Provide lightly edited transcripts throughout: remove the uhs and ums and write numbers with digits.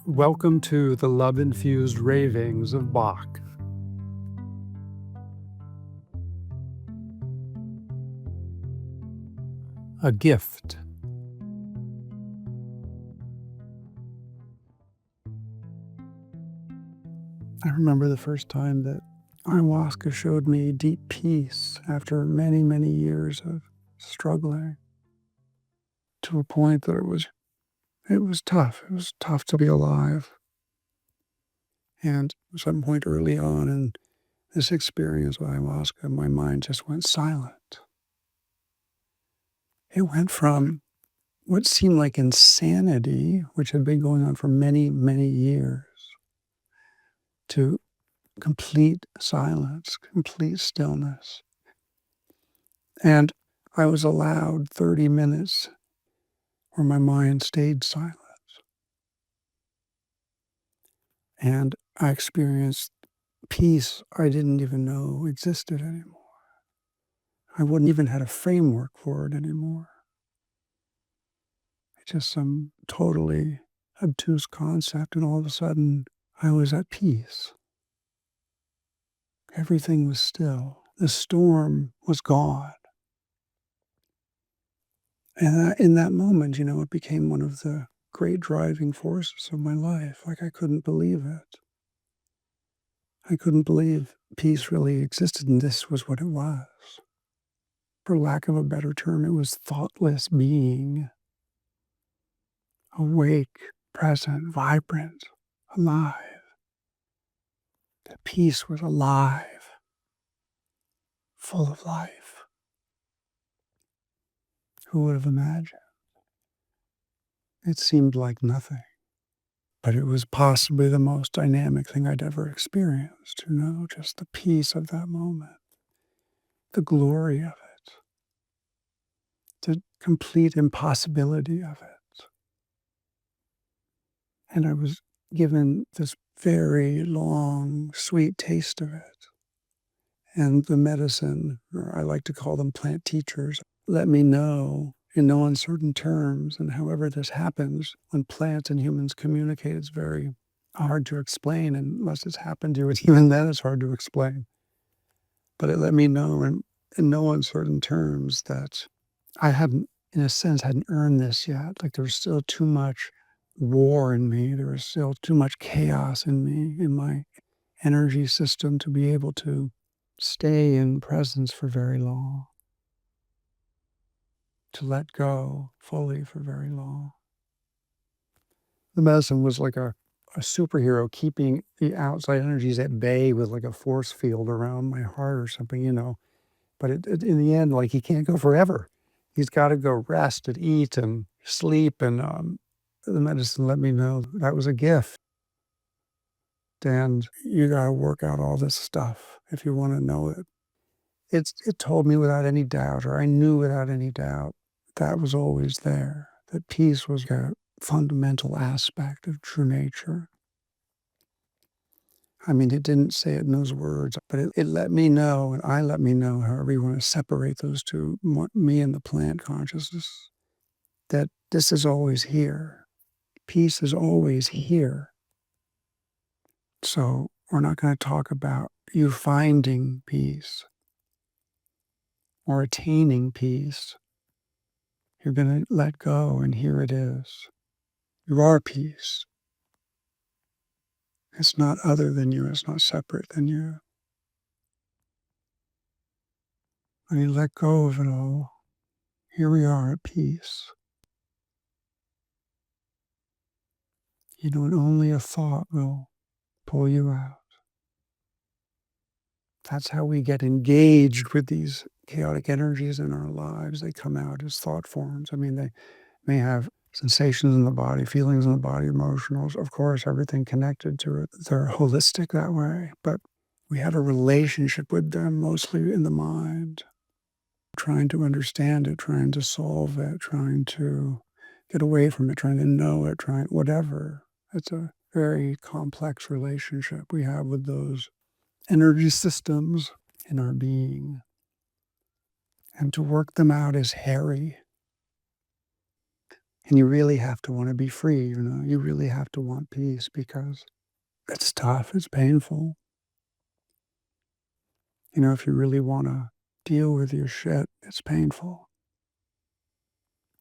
Welcome to the love-infused ravings of Bach. A gift. I remember the first time that ayahuasca showed me deep peace after many, many years of struggling, to a point that it was tough. It was tough to be alive. And at some point early on in this experience with ayahuasca, my mind just went silent. It went from what seemed like insanity, which had been going on for many, many years, to complete silence, complete stillness. And I was allowed 30 minutes where my mind stayed silent. And I experienced peace I didn't even know existed anymore. I wouldn't even had a framework for it anymore. It's just some totally obtuse concept, and all of a sudden I was at peace. Everything was still. The storm was gone. And in that moment, it became one of the great driving forces of my life. Like, I couldn't believe it. I couldn't believe peace really existed, and this was what it was. For lack of a better term, it was thoughtless being. Awake, present, vibrant, alive. The peace was alive, full of life. Who would have imagined? It seemed like nothing. But it was possibly the most dynamic thing I'd ever experienced, just the peace of that moment, the glory of it, the complete impossibility of it. And I was given this very long, sweet taste of it. And the medicine, or I like to call them plant teachers, let me know in no uncertain terms, and however this happens, when plants and humans communicate, it's very hard to explain, and unless it's happened to you, even then it's hard to explain. But it let me know in no uncertain terms that I hadn't, in a sense, hadn't earned this yet. Like, there was still too much war in me. There was still too much chaos in me, in my energy system, to be able to stay in presence for very long, to let go fully for very long. The medicine was like a superhero keeping the outside energies at bay with like a force field around my heart or something. But in the end, like, he can't go forever. He's got to go rest and eat and sleep. And the medicine let me know that was a gift. And you got to work out all this stuff if you want to know it. It told me without any doubt, or I knew without any doubt, that was always there, that peace was a fundamental aspect of true nature. I mean, it didn't say it in those words, but it let me know, and I let me know, however you want to separate those two, me and the plant consciousness, that this is always here. Peace is always here. So we're not going to talk about you finding peace or attaining peace. You're going to let go, and here it is. You are peace. It's not other than you. It's not separate than you. When you let go of it all, here we are at peace. And only a thought will pull you out. That's how we get engaged with these chaotic energies in our lives. They come out as thought forms. I mean, they may have sensations in the body, feelings in the body, emotionals, of course, everything connected to it. They're holistic that way, but we have a relationship with them mostly in the mind, trying to understand it, trying to solve it, trying to get away from it, trying to know it, trying whatever. It's a very complex relationship we have with those energy systems in our being. And to work them out is hairy. And you really have to want to be free, you know? You really have to want peace because it's tough, it's painful. You know, if you really want to deal with your shit, it's painful.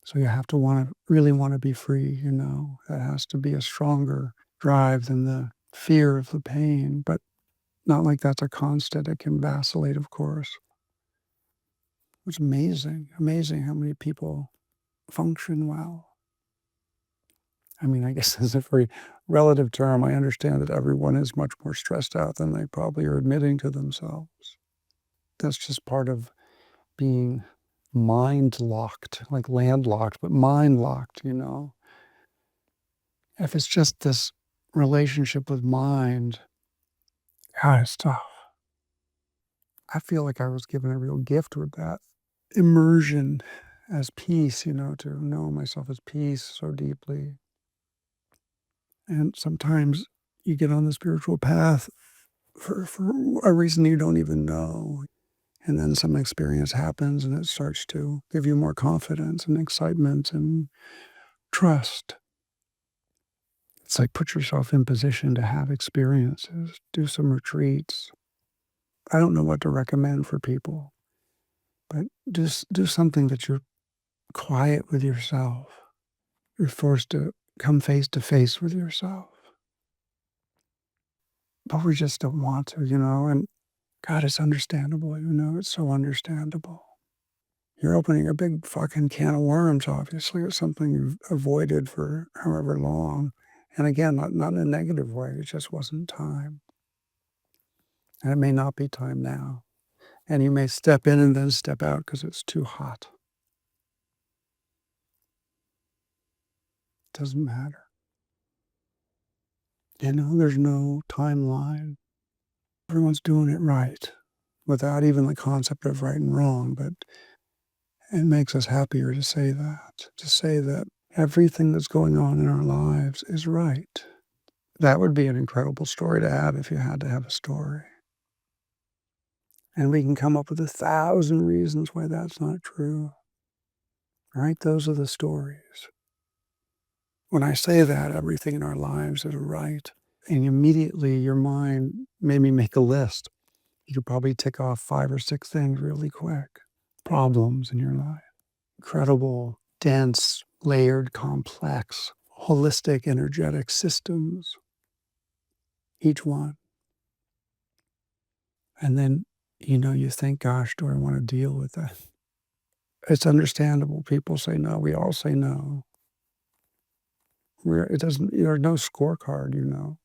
So you have to really want to be free, you know? That has to be a stronger drive than the fear of the pain, but not like that's a constant. It can vacillate, of course. It's amazing how many people function well. I mean, I guess it's a very relative term. I understand that everyone is much more stressed out than they probably are admitting to themselves. That's just part of being mind locked, like landlocked, but mind locked, you know? If it's just this relationship with mind, God, it's tough. I feel like I was given a real gift with that immersion as peace, you know, to know myself as peace so deeply. And sometimes you get on the spiritual path for a reason you don't even know. And then some experience happens and it starts to give you more confidence and excitement and trust. It's like put yourself in position to have experiences, do some retreats. I don't know what to recommend for people, but just do something that you're quiet with yourself. You're forced to come face to face with yourself. But we just don't want to, you know, and God, it's understandable, you know, it's so understandable. You're opening a big fucking can of worms, obviously. It's something you've avoided for however long. And again, not in a negative way, it just wasn't time. And it may not be time now. And you may step in and then step out because it's too hot. Doesn't matter. You know, there's no timeline. Everyone's doing it right without even the concept of right and wrong. But it makes us happier to say that everything that's going on in our lives is right. That would be an incredible story to have if you had to have a story. And we can come up with 1,000 reasons why that's not true. Right? Those are the stories. When I say that, everything in our lives is right. And immediately your mind made me make a list. You could probably tick off 5 or 6 things really quick. Problems in your life. Incredible, dense, layered, complex, holistic, energetic systems. Each one. And then, you know, you think, gosh, do I want to deal with that? It's understandable. People say no. We all say no. It doesn't, there's no scorecard, you know.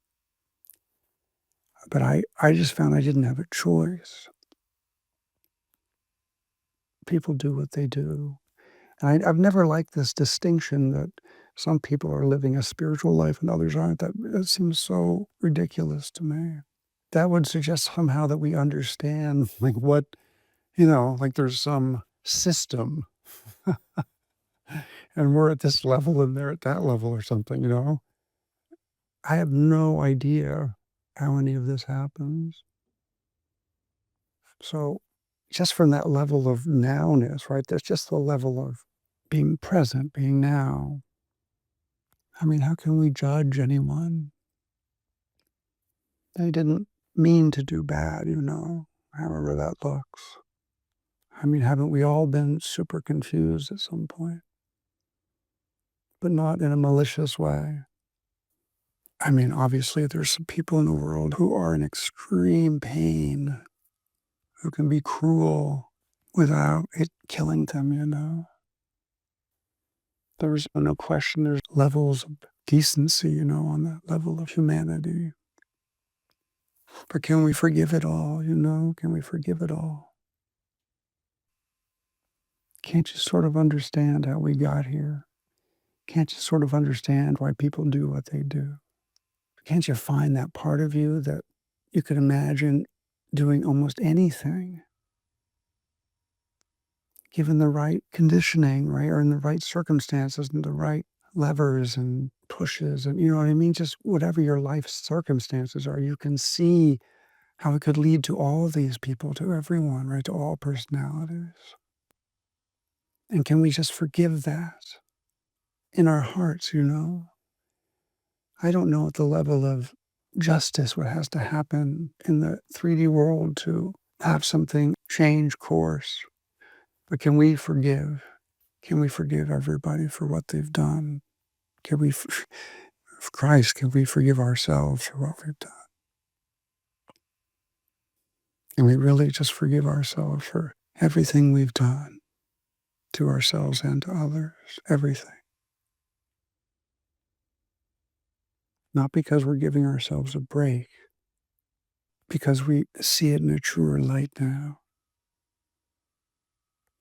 But I just found I didn't have a choice. People do what they do. And I've never liked this distinction that some people are living a spiritual life and others aren't. That seems so ridiculous to me. That would suggest somehow that we understand, like what, you know, like there's some system and we're at this level and they're at that level or something, you know? I have no idea how any of this happens. So just from that level of nowness, right? There's just the level of being present, being now. I mean, how can we judge anyone? They didn't mean to do bad, you know, however that looks. I mean, haven't we all been super confused at some point? But not in a malicious way. I mean, obviously, there's some people in the world who are in extreme pain, who can be cruel without it killing them, you know? There's no question there's levels of decency, you know, on that level of humanity. But can we forgive it all, you know? Can we forgive it all? Can't you sort of understand how we got here? Can't you sort of understand why people do what they do? Can't you find that part of you that you could imagine doing almost anything given the right conditioning, right? Or in the right circumstances and the right levers and pushes and you know what I mean? Just whatever your life circumstances are, you can see how it could lead to all of these people, to everyone, right? To all personalities. And can we just forgive that? in our hearts, I don't know at the level of justice what has to happen in the 3D world to have something change course. But can we forgive? Can we forgive everybody for what they've done? Can we, Christ, can we forgive ourselves for what we've done? Can we really just forgive ourselves for everything we've done to ourselves and to others? Everything. Not because we're giving ourselves a break, because we see it in a truer light now.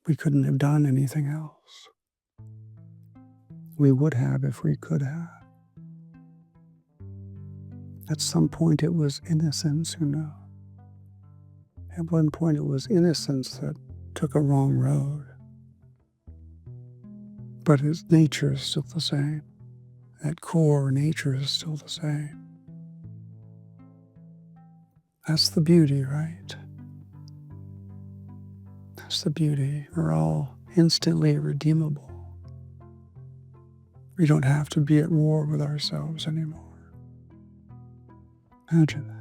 We couldn't have done anything else. We would have if we could have. At some point it was innocence, At one point it was innocence that took a wrong road. But its nature is still the same. That core nature is still the same. That's the beauty, right? That's the beauty. We're all instantly redeemable. We don't have to be at war with ourselves anymore. Imagine that.